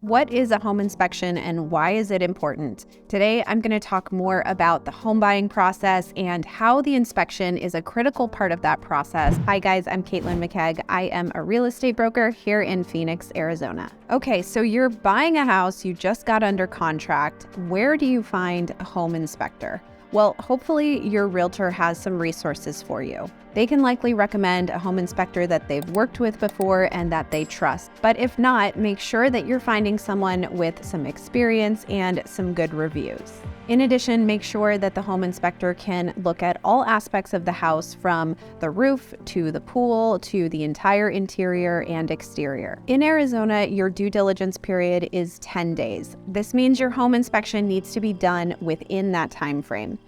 What is a home inspection and why is it important? Today, I'm going to talk more about the home buying process and how the inspection is a critical part of that process. Hi guys, I'm Caitlin McKeag. I am a real estate broker here in Phoenix, Arizona. Okay, so you're buying a house, you just got under contract. Where do you find a home inspector? Well, hopefully your realtor has some resources for you. They can likely recommend a home inspector that they've worked with before and that they trust. But if not, make sure that you're finding someone with some experience and some good reviews. In addition, make sure that the home inspector can look at all aspects of the house, from the roof to the pool to the entire interior and exterior. In Arizona, your due diligence period is 10 days. This means your home inspection needs to be done within that time frame.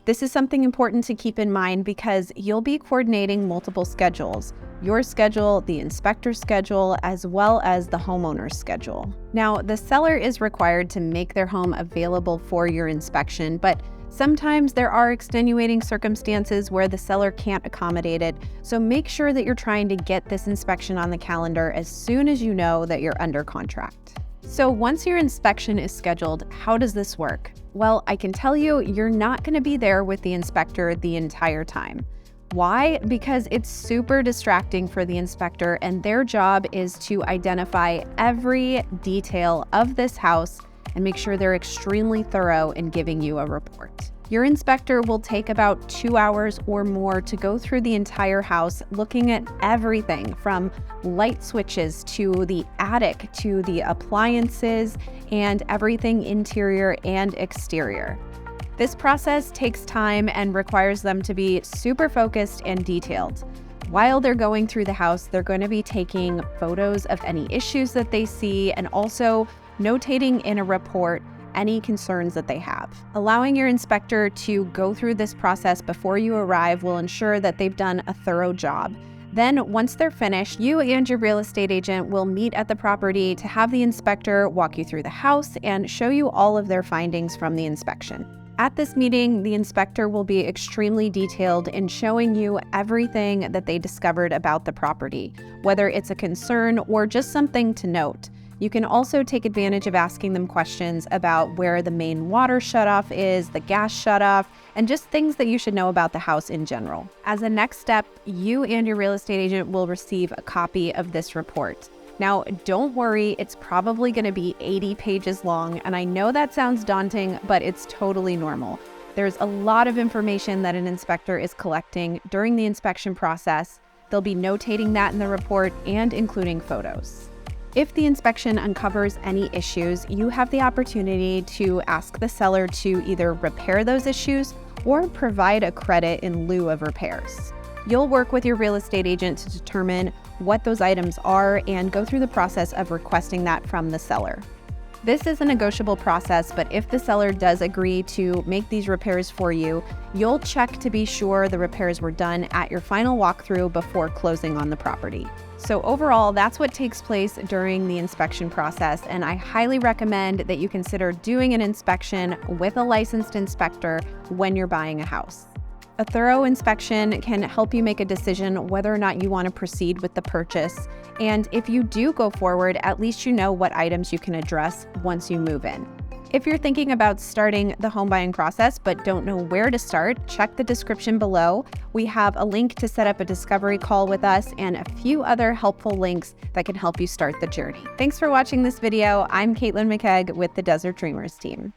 This is something important to keep in mind because you'll be coordinating multiple schedules: your schedule, the inspector's schedule, as well as the homeowner's schedule. Now, the seller is required to make their home available for your inspection, but sometimes there are extenuating circumstances where the seller can't accommodate it, so make sure that you're trying to get this inspection on the calendar as soon as you know that you're under contract. So once your inspection is scheduled, how does this work? Well, I can tell you, you're not going to be there with the inspector the entire time. Why? Because it's super distracting for the inspector, and their job is to identify every detail of this house and make sure they're extremely thorough in giving you a report. Your inspector will take about 2 hours or more to go through the entire house, looking at everything from light switches to the attic to the appliances and everything interior and exterior. This process takes time and requires them to be super focused and detailed. While they're going through the house, they're going to be taking photos of any issues that they see and also notating in a report any concerns that they have. Allowing your inspector to go through this process before you arrive will ensure that they've done a thorough job. Then, once they're finished, you and your real estate agent will meet at the property to have the inspector walk you through the house and show you all of their findings from the inspection. At this meeting, the inspector will be extremely detailed in showing you everything that they discovered about the property, whether it's a concern or just something to note. You can also take advantage of asking them questions about where the main water shutoff is, the gas shutoff, and just things that you should know about the house in general. As a next step, you and your real estate agent will receive a copy of this report. Now, don't worry, it's probably going to be 80 pages long, and I know that sounds daunting, but it's totally normal. There's a lot of information that an inspector is collecting during the inspection process. They'll be notating that in the report and including photos. If the inspection uncovers any issues, you have the opportunity to ask the seller to either repair those issues or provide a credit in lieu of repairs. You'll work with your real estate agent to determine what those items are and go through the process of requesting that from the seller. This is a negotiable process, but if the seller does agree to make these repairs for you, you'll check to be sure the repairs were done at your final walkthrough before closing on the property. So overall, that's what takes place during the inspection process, and I highly recommend that you consider doing an inspection with a licensed inspector when you're buying a house. A thorough inspection can help you make a decision whether or not you want to proceed with the purchase. And if you do go forward, at least you know what items you can address once you move in. If you're thinking about starting the home buying process but don't know where to start, check the description below. We have a link to set up a discovery call with us and a few other helpful links that can help you start the journey. Thanks for watching this video. I'm Caitlin McKeag with the Desert Dreamers team.